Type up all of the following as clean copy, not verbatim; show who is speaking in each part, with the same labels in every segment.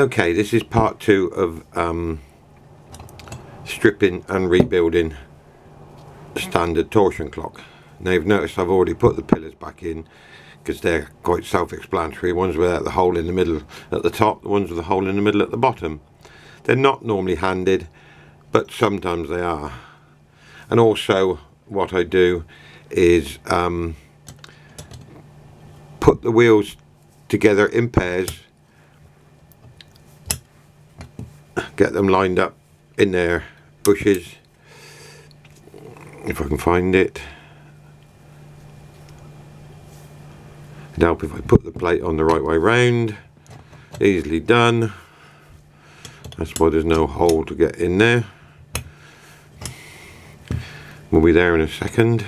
Speaker 1: Okay, this is part 2 of stripping and rebuilding a standard torsion clock. Now you've noticed I've already put the pillars back in because they're quite self-explanatory. Ones without the hole in the middle at the top, the ones with the hole in the middle at the bottom. They're not normally handed, but sometimes they are. And also what I do is put the wheels together in pairs, get them lined up in their bushes, if I can find it. It'd help if I put the plate on the right way round. Easily done. That's why there's no hole to get in there. We'll be there in a second.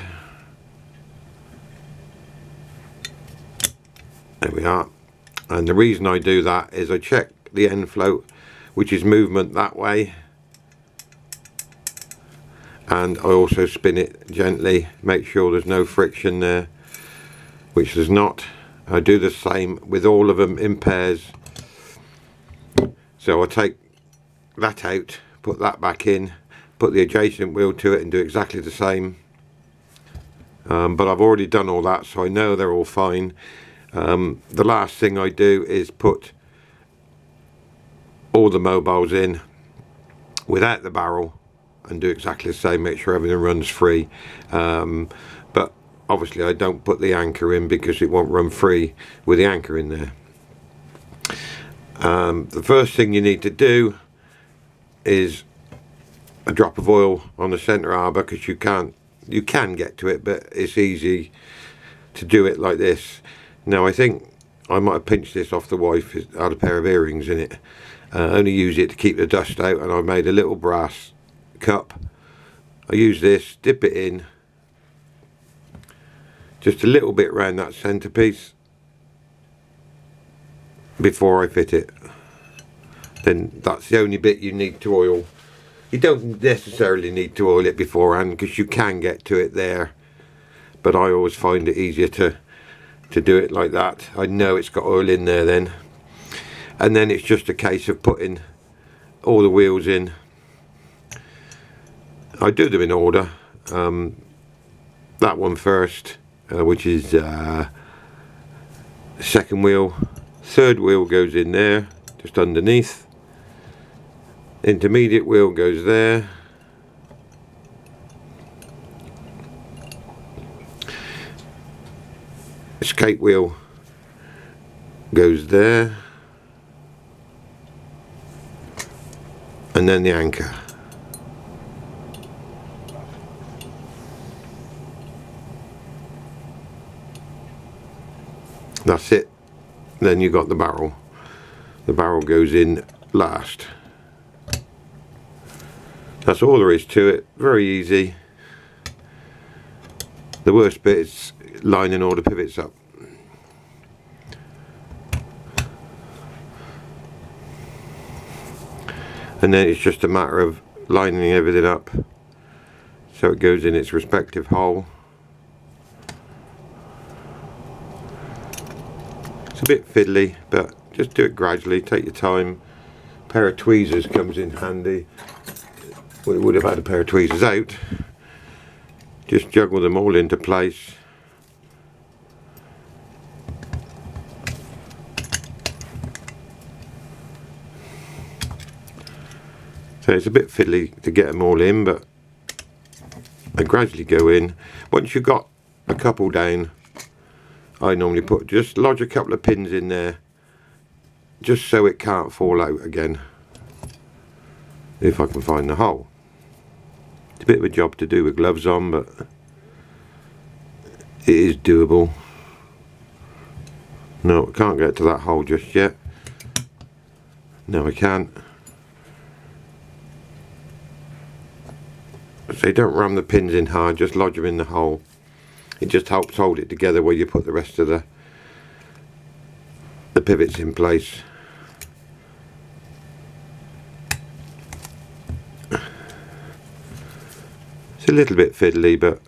Speaker 1: There we are. And the reason I do that is I check the end float, which is movement that way, and I also spin it gently, make sure there's no friction there, which there's not. I do the same with all of them in pairs. So I take that out, put that back in, put the adjacent wheel to it and do exactly the same. But I've already done all that, so I know they're all fine. The last thing I do is put all the mobiles in without the barrel and do exactly the same, make sure everything runs free. But obviously I don't put the anchor in because it won't run free with the anchor in there. The first thing you need to do is a drop of oil on the center arbor, because you can get to it, but it's easy to do it like this. Now I think I might have pinched this off the wife. It had a pair of earrings in it. Only use it to keep the dust out, and I've made a little brass cup. I use this, dip it in just a little bit around that centerpiece before I fit it. Then that's the only bit you need to oil. You don't necessarily need to oil it beforehand because you can get to it there, but I always find it easier to do it like that. I know it's got oil in there then, and then it's just a case of putting all the wheels in. I do them in order. That one first, which is second wheel. Third wheel goes in there, just underneath. Intermediate wheel goes there. Escape wheel goes there. And then the anchor. That's it. Then you got the barrel. The barrel goes in last. That's all there is to it. Very easy. The worst bit is lining all the pivots up. And then it's just a matter of lining everything up so it goes in its respective hole. It's a bit fiddly, but just do it gradually, take your time. A pair of tweezers comes in handy. We would have had a pair of tweezers out. Just juggle them all into place. So it's a bit fiddly to get them all in, but they gradually go in. Once you've got a couple down, I normally just lodge a couple of pins in there, just so it can't fall out again, if I can find the hole. It's a bit of a job to do with gloves on, but it is doable. No, I can't get to that hole just yet. No, I can't. So don't ram the pins in hard, just lodge them in the hole. It just helps hold it together while you put the rest of the pivots in place. It's a little bit fiddly, but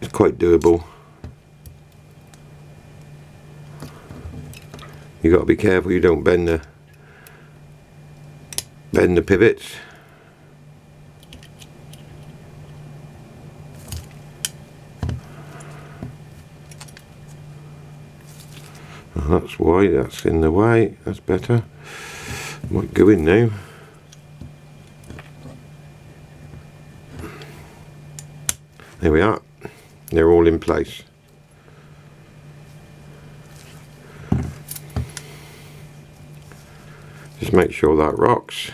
Speaker 1: it's quite doable. You've got to be careful you don't bend bend the pivots. Oh, that's why that's in the way. That's better. Might go in now. There we are. They're all in place. Just make sure that rocks,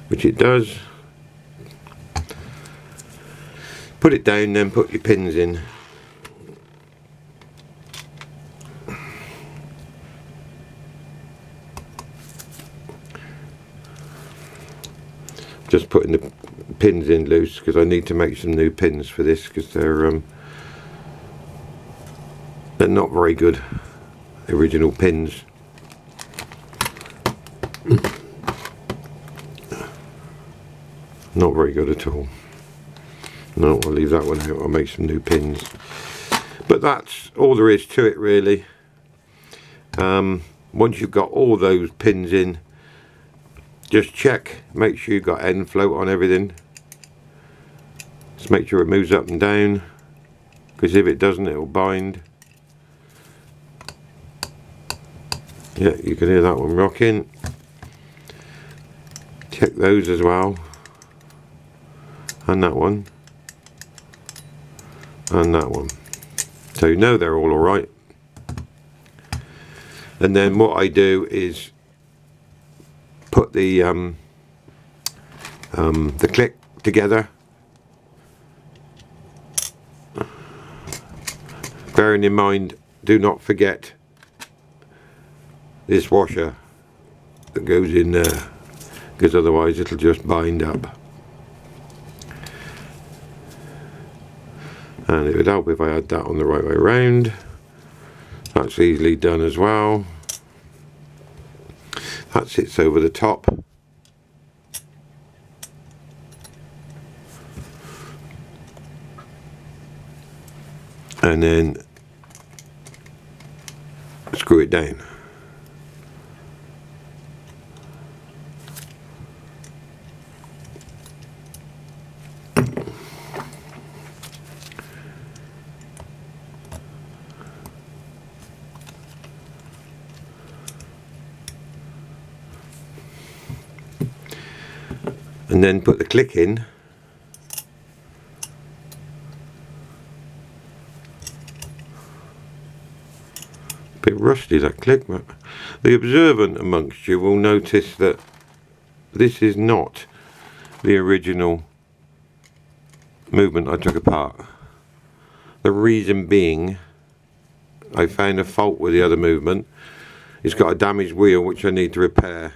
Speaker 1: which it does. Put it down, then put your pins in. Just putting the pins in loose because I need to make some new pins for this because they're not very good, the original pins. Not very good at all. No, I'll leave that one out. I'll make some new pins. But that's all there is to it really. Once you've got all those pins in, just check, make sure you've got end float on everything. Just make sure it moves up and down, because if it doesn't, it'll bind. Yeah, you can hear that one rocking. Check those as well, and that one, and that one, so you know they're all alright. And then what I do is put the click together, bearing in mind, do not forget this washer that goes in there, because otherwise it'll just bind up. And it would help if I had that on the right way round. That's easily done as well. That sits over the top. And then screw it down. And then put the click in. Bit rusty that click, but the observant amongst you will notice that this is not the original movement I took apart. The reason being, I found a fault with the other movement. It's got a damaged wheel which I need to repair.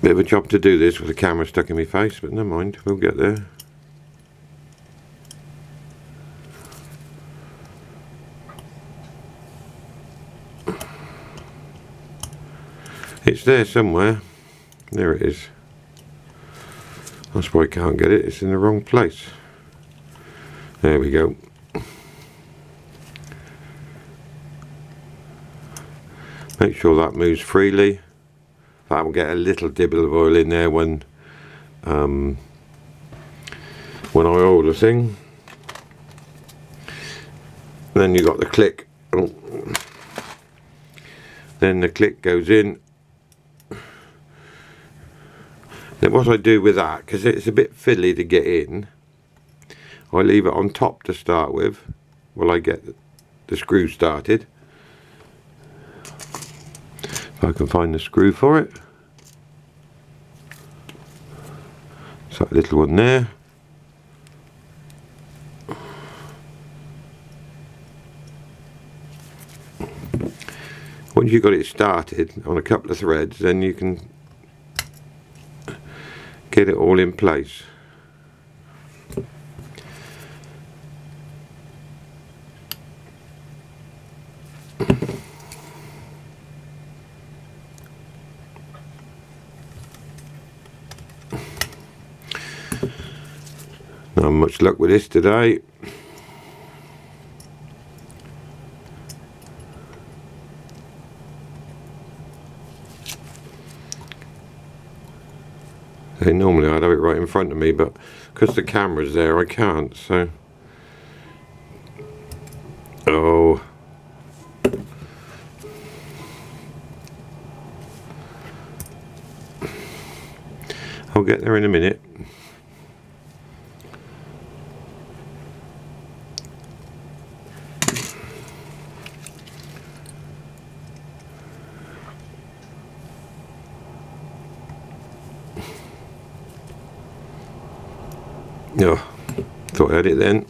Speaker 1: Bit of a job to do this with the camera stuck in my face, but never mind, we'll get there. It's there somewhere. There it is. That's why I can't get it, it's in the wrong place. There we go. Make sure that moves freely. That will get a little dibble of oil in there when I oil the thing. Then you got the click. Oh. Then the click goes in. Then what I do with that, because it's a bit fiddly to get in, I leave it on top to start with while I get the screw started. If I can find the screw for it. It's that little one there. Once you've got it started on a couple of threads, then you can get it all in place. Not much luck with this today. And normally I'd have it right in front of me, but because the camera's there I can't, so oh, I'll get there in a minute. No, thought I had it then.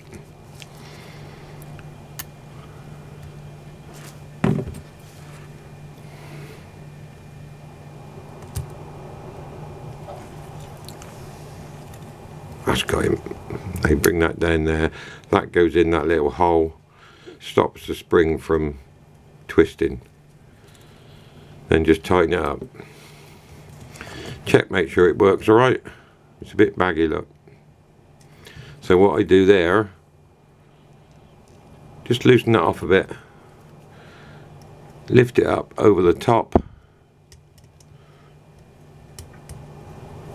Speaker 1: That's got him. They bring that down there. That goes in that little hole, stops the spring from twisting. Then just tighten it up. Check, make sure it works alright. It's a bit baggy, look. So what I do there, just loosen that off a bit, lift it up over the top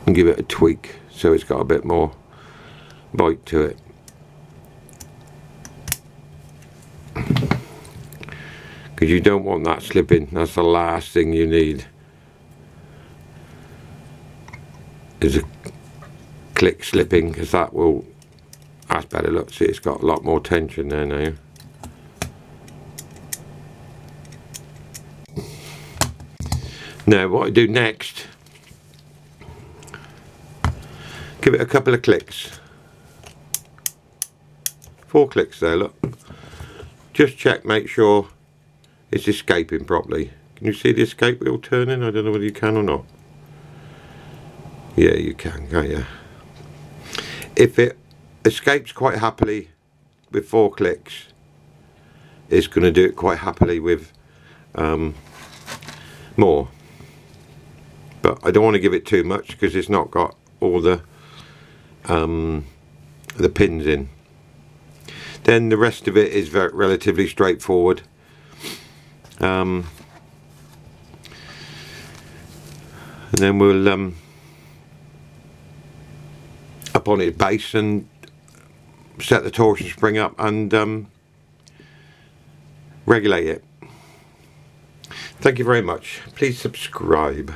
Speaker 1: and give it a tweak so it's got a bit more bite to it. Because you don't want that slipping. That's the last thing you need, is a click slipping, because that will, that's better. Look, see, it's got a lot more tension there now. Now what I do next, give it a couple of clicks. 4 clicks there, look. Just check, make sure it's escaping properly. Can you see the escape wheel turning? I don't know whether you can or not. Yeah, you can, can't you? If it escapes quite happily with 4 clicks, it's going to do it quite happily with more. But I don't want to give it too much because it's not got all the pins in. Then the rest of it is relatively straightforward. And then we'll up on its base and set the torsion spring up and regulate it. Thank you very much. Please subscribe.